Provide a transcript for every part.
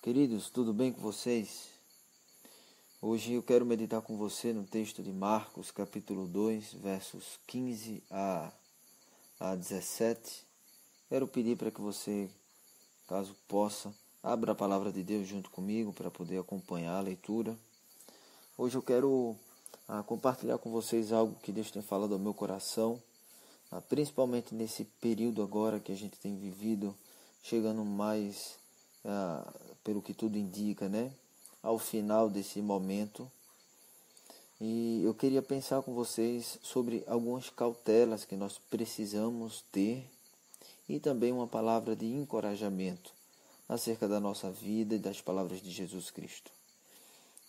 Queridos, tudo bem com vocês? Hoje eu quero meditar com você no texto de Marcos, capítulo 2, versos 15 a 17. Quero pedir para que você, caso possa, abra a palavra de Deus junto comigo para poder acompanhar a leitura. Hoje eu quero compartilhar com vocês algo que Deus tem falado ao meu coração, principalmente nesse período agora que a gente tem vivido, chegando mais, pelo que tudo indica, ao final desse momento. E eu queria pensar com vocês sobre algumas cautelas que nós precisamos ter e também uma palavra de encorajamento acerca da nossa vida e das palavras de Jesus Cristo.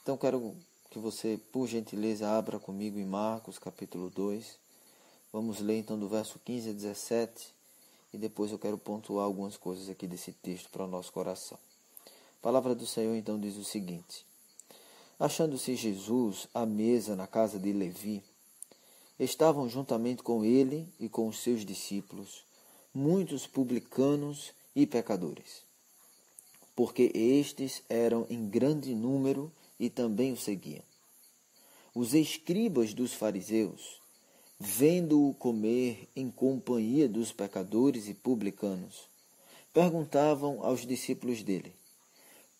Então quero que você, por gentileza, abra comigo em Marcos capítulo 2. Vamos ler então do verso 15 a 17 e depois eu quero pontuar algumas coisas aqui desse texto para o nosso coração. A palavra do Senhor então diz o seguinte: achando-se Jesus à mesa na casa de Levi, estavam juntamente com ele e com os seus discípulos muitos publicanos e pecadores, porque estes eram em grande número e também o seguiam. Os escribas dos fariseus, vendo-o comer em companhia dos pecadores e publicanos, perguntavam aos discípulos dele: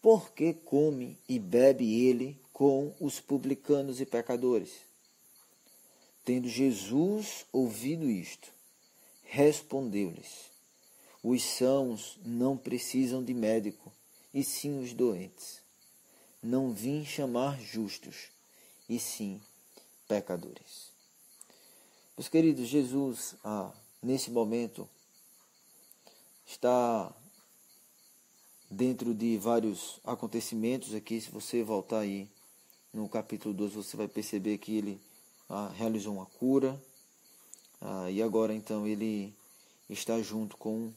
por que come e bebe ele com os publicanos e pecadores? Tendo Jesus ouvido isto, respondeu-lhes: os sãos não precisam de médico, e sim os doentes. Não vim chamar justos, e sim pecadores. Meus queridos, Jesus, nesse momento, está dentro de vários acontecimentos aqui. Se você voltar aí no capítulo 2, você vai perceber que ele realizou uma cura, e agora então ele está junto com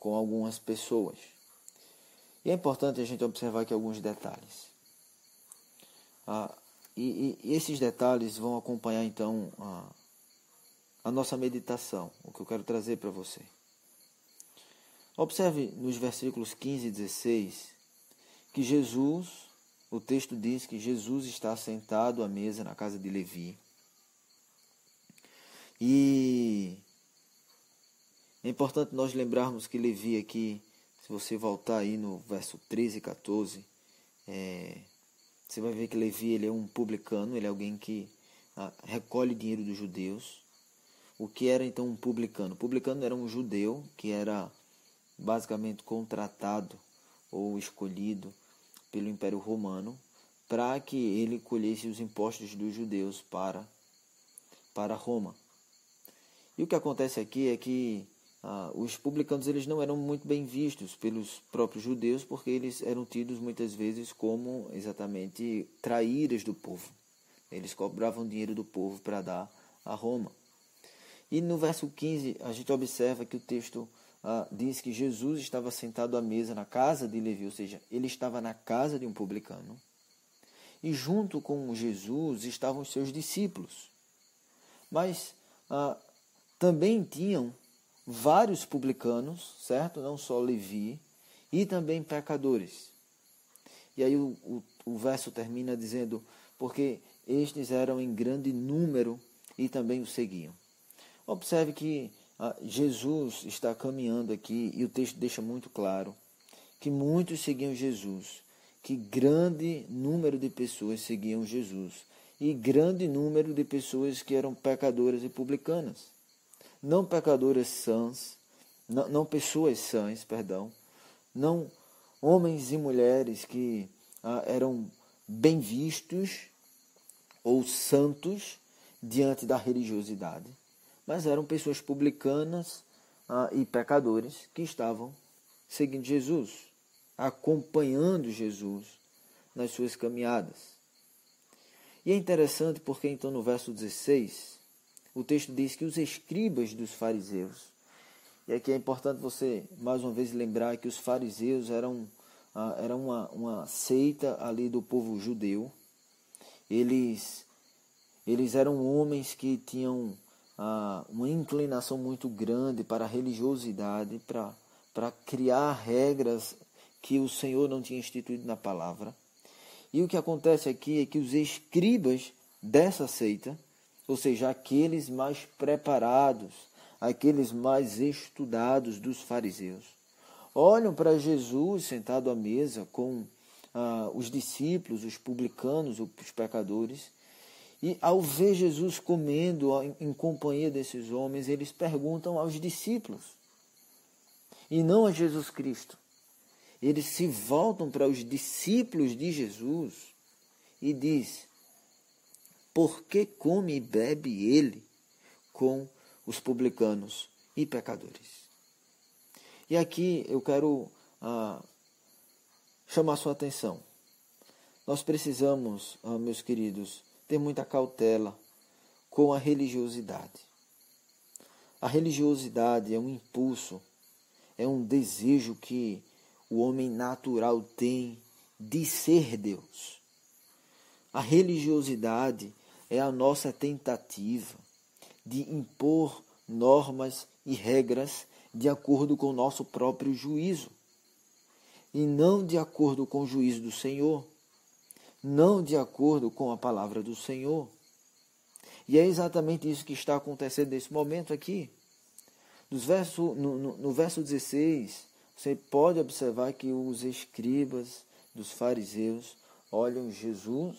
algumas pessoas. E é importante a gente observar aqui alguns detalhes. E esses detalhes vão acompanhar então a nossa meditação, o que eu quero trazer para você. Observe nos versículos 15 e 16 que Jesus, o texto diz que Jesus está sentado à mesa na casa de Levi. E é importante nós lembrarmos que Levi aqui, se você voltar aí no verso 13 e 14, você vai ver que Levi ele é um publicano, ele é alguém que recolhe dinheiro dos judeus. O que era então um publicano? Publicano era um judeu que era basicamente contratado ou escolhido pelo Império Romano para que ele colhesse os impostos dos judeus para Roma. E o que acontece aqui é que os publicanos eles não eram muito bem vistos pelos próprios judeus, porque eles eram tidos muitas vezes como exatamente traíras do povo. Eles cobravam dinheiro do povo para dar a Roma. E no verso 15 a gente observa que o texto diz que Jesus estava sentado à mesa na casa de Levi, ou seja, ele estava na casa de um publicano. E junto com Jesus estavam os seus discípulos. Mas também tinham vários publicanos, certo? Não só Levi, e também pecadores. E aí o verso termina dizendo: porque estes eram em grande número e também o seguiam. Observe que Jesus está caminhando aqui e o texto deixa muito claro que muitos seguiam Jesus, que grande número de pessoas seguiam Jesus e grande número de pessoas que eram pecadoras e publicanas. Não pecadoras sãs, não pessoas sãs, perdão, não homens e mulheres que eram bem vistos ou santos diante da religiosidade, mas eram pessoas publicanas e pecadores que estavam seguindo Jesus, acompanhando Jesus nas suas caminhadas. E é interessante porque então no verso 16, o texto diz que os escribas dos fariseus, e aqui é importante você mais uma vez lembrar que os fariseus eram uma seita ali do povo judeu. Eles eram homens que tinham uma inclinação muito grande para a religiosidade, para criar regras que o Senhor não tinha instituído na palavra. E o que acontece aqui é que os escribas dessa seita, ou seja, aqueles mais preparados, aqueles mais estudados dos fariseus, olham para Jesus sentado à mesa com os discípulos, os publicanos, os pecadores, e ao ver Jesus comendo em companhia desses homens, eles perguntam aos discípulos, e não a Jesus Cristo. Eles se voltam para os discípulos de Jesus e diz: por que come e bebe ele com os publicanos e pecadores? E aqui eu quero chamar sua atenção. Nós precisamos, meus queridos, ter muita cautela com a religiosidade. A religiosidade é um impulso, é um desejo que o homem natural tem de ser Deus. A religiosidade é a nossa tentativa de impor normas e regras de acordo com o nosso próprio juízo, e não de acordo com o juízo do Senhor, não de acordo com a palavra do Senhor. E é exatamente isso que está acontecendo nesse momento aqui. No verso 16, você pode observar que os escribas dos fariseus olham Jesus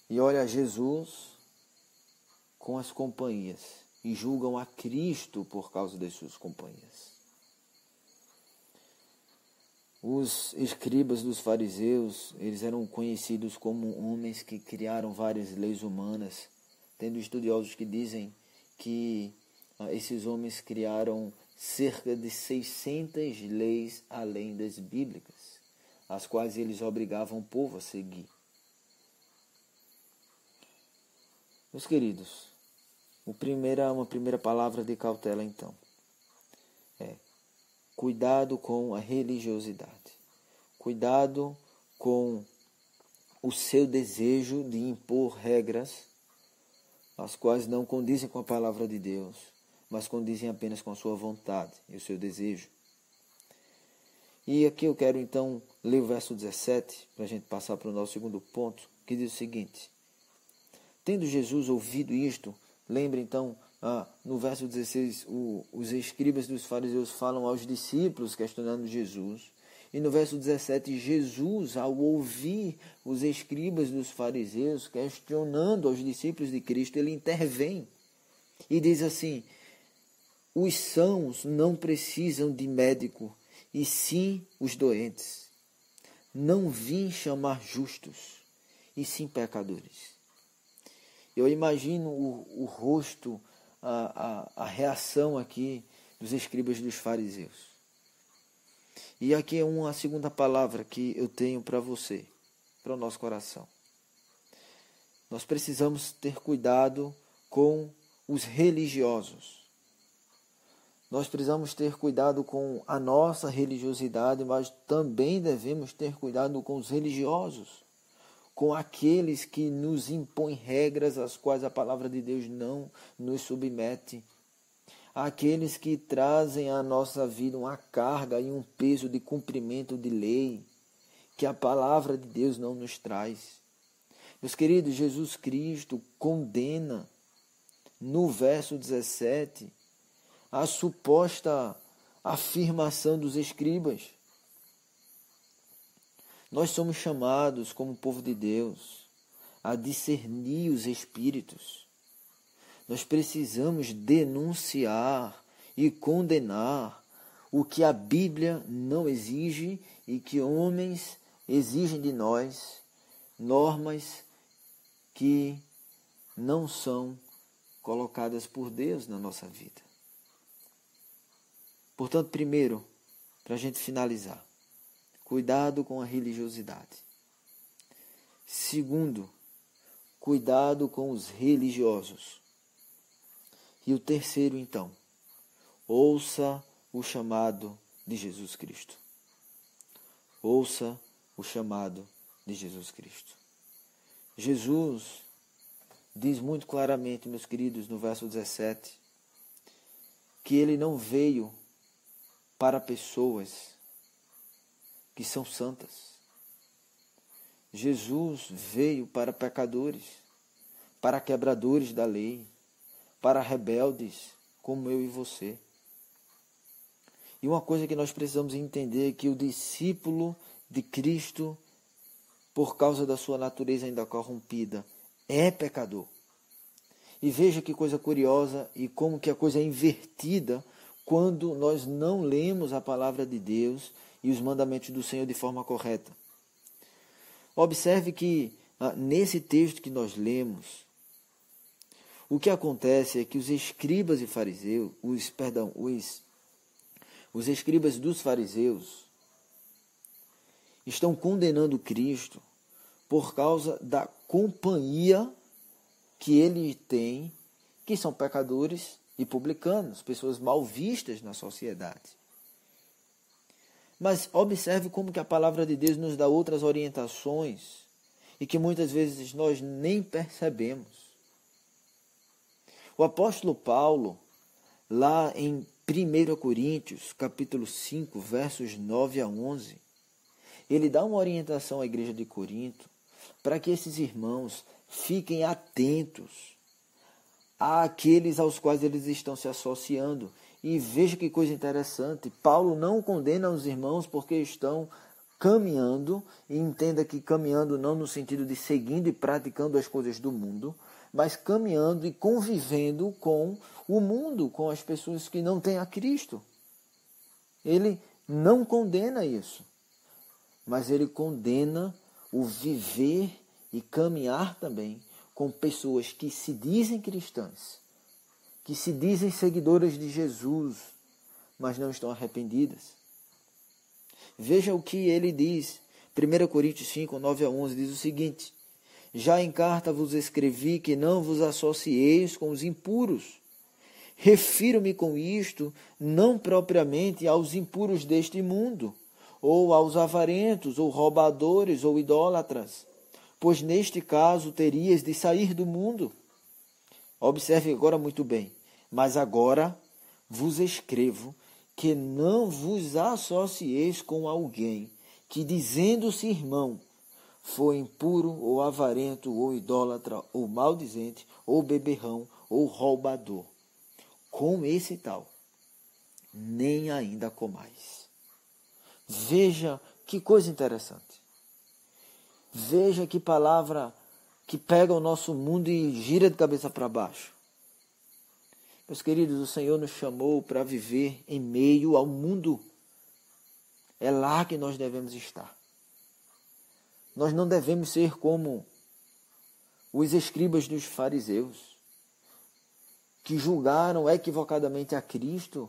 e olham Jesus com as companhias e julgam a Cristo por causa das suas companhias. Os escribas dos fariseus, eles eram conhecidos como homens que criaram várias leis humanas, tendo estudiosos que dizem que esses homens criaram cerca de 600 leis além das bíblicas, as quais eles obrigavam o povo a seguir. Meus queridos, uma primeira palavra de cautela então é: cuidado com a religiosidade. Cuidado com o seu desejo de impor regras, as quais não condizem com a palavra de Deus, mas condizem apenas com a sua vontade e o seu desejo. E aqui eu quero então ler o verso 17, para a gente passar para o nosso segundo ponto, que diz o seguinte: tendo Jesus ouvido isto, lembre então, no verso 16, os escribas dos fariseus falam aos discípulos questionando Jesus. E no verso 17, Jesus, ao ouvir os escribas dos fariseus questionando aos discípulos de Cristo, ele intervém e diz assim: os sãos não precisam de médico, e sim os doentes. Não vim chamar justos, e sim pecadores. Eu imagino o rosto, a reação aqui dos escribas dos fariseus. E aqui é uma segunda palavra que eu tenho para você, para o nosso coração. Nós precisamos ter cuidado com os religiosos. Nós precisamos ter cuidado com a nossa religiosidade, mas também devemos ter cuidado com os religiosos, com aqueles que nos impõem regras às quais a palavra de Deus não nos submete, aqueles que trazem à nossa vida uma carga e um peso de cumprimento de lei que a palavra de Deus não nos traz. Meus queridos, Jesus Cristo condena no verso 17 a suposta afirmação dos escribas. Nós somos chamados, como povo de Deus, a discernir os espíritos. Nós precisamos denunciar e condenar o que a Bíblia não exige e que homens exigem de nós, normas que não são colocadas por Deus na nossa vida. Portanto, primeiro, para a gente finalizar, cuidado com a religiosidade. Segundo, cuidado com os religiosos. E o terceiro, então, ouça o chamado de Jesus Cristo. Ouça o chamado de Jesus Cristo. Jesus diz muito claramente, meus queridos, no verso 17, que ele não veio para pessoas, que são santas. Jesus veio para pecadores, para quebradores da lei, para rebeldes como eu e você. E uma coisa que nós precisamos entender é que o discípulo de Cristo, por causa da sua natureza ainda corrompida, é pecador. E veja que coisa curiosa e como que a coisa é invertida quando nós não lemos a palavra de Deus e os mandamentos do Senhor de forma correta. Observe que nesse texto que nós lemos, o que acontece é que os escribas e fariseus, os escribas dos fariseus estão condenando Cristo por causa da companhia que ele tem, que são pecadores e publicanos, pessoas mal vistas na sociedade. Mas observe como que a palavra de Deus nos dá outras orientações e que muitas vezes nós nem percebemos. O apóstolo Paulo, lá em 1 Coríntios, capítulo 5, versos 9 a 11, ele dá uma orientação à igreja de Corinto para que esses irmãos fiquem atentos àqueles aos quais eles estão se associando. E veja que coisa interessante, Paulo não condena os irmãos porque estão caminhando, e entenda que caminhando não no sentido de seguindo e praticando as coisas do mundo, mas caminhando e convivendo com o mundo, com as pessoas que não têm a Cristo. Ele não condena isso, mas ele condena o viver e caminhar também com pessoas que se dizem cristãs, que se dizem seguidoras de Jesus, mas não estão arrependidas. Veja o que ele diz. 1 Coríntios 5, 9 a 11 diz o seguinte: já em carta vos escrevi que não vos associeis com os impuros. Refiro-me com isto não propriamente aos impuros deste mundo, ou aos avarentos, ou roubadores, ou idólatras, pois neste caso terias de sair do mundo. Observe agora muito bem. Mas agora vos escrevo que não vos associeis com alguém que, dizendo-se irmão, for impuro, ou avarento, ou idólatra, ou maldizente, ou beberrão, ou roubador. Com esse tal, nem ainda comais. Veja que coisa interessante. Veja que palavra que pega o nosso mundo e gira de cabeça para baixo. Meus queridos, o Senhor nos chamou para viver em meio ao mundo. É lá que nós devemos estar. Nós não devemos ser como os escribas dos fariseus, que julgaram equivocadamente a Cristo,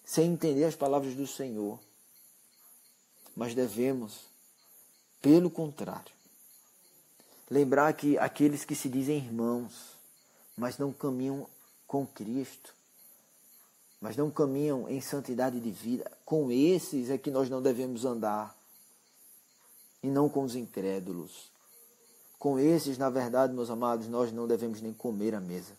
sem entender as palavras do Senhor. Mas devemos, pelo contrário, lembrar que aqueles que se dizem irmãos, mas não caminham com Cristo, mas não caminham em santidade de vida, com esses é que nós não devemos andar, e não com os incrédulos. Com esses, na verdade, meus amados, nós não devemos nem comer à mesa.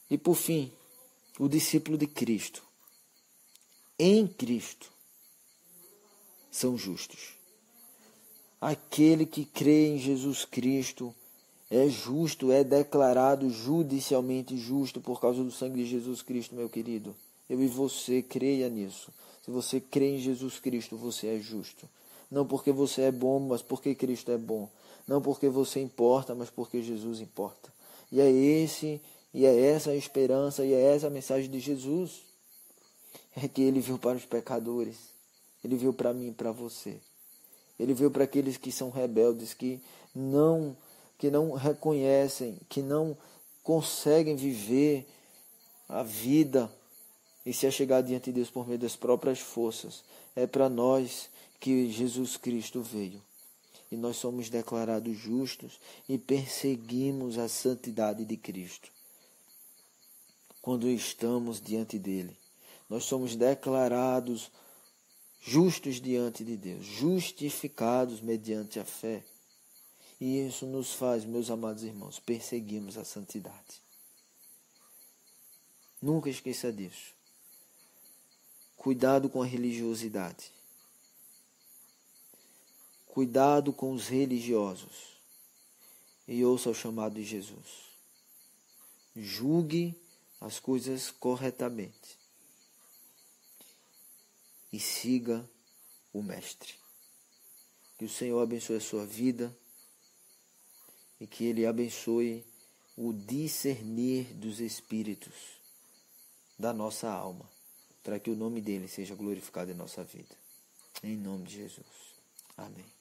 E por fim, o discípulo de Cristo, em Cristo, são justos. Aquele que crê em Jesus Cristo é justo, é declarado judicialmente justo por causa do sangue de Jesus Cristo, meu querido. Eu e você, creia nisso. Se você crê em Jesus Cristo, você é justo. Não porque você é bom, mas porque Cristo é bom. Não porque você importa, mas porque Jesus importa. E é essa a esperança, e é essa a mensagem de Jesus. É que ele veio para os pecadores. Ele veio para mim e para você. Ele veio para aqueles que são rebeldes, que não reconhecem, que não conseguem viver a vida e se achegar diante de Deus por meio das próprias forças. É para nós que Jesus Cristo veio. E nós somos declarados justos e perseguimos a santidade de Cristo. Quando estamos diante dele, nós somos declarados justos diante de Deus, justificados mediante a fé. E isso nos faz, meus amados irmãos, perseguirmos a santidade. Nunca esqueça disso. Cuidado com a religiosidade. Cuidado com os religiosos. E ouça o chamado de Jesus. Julgue as coisas corretamente. E siga o Mestre. Que o Senhor abençoe a sua vida. E que Ele abençoe o discernir dos espíritos da nossa alma. Para que o nome dEle seja glorificado em nossa vida. Em nome de Jesus. Amém.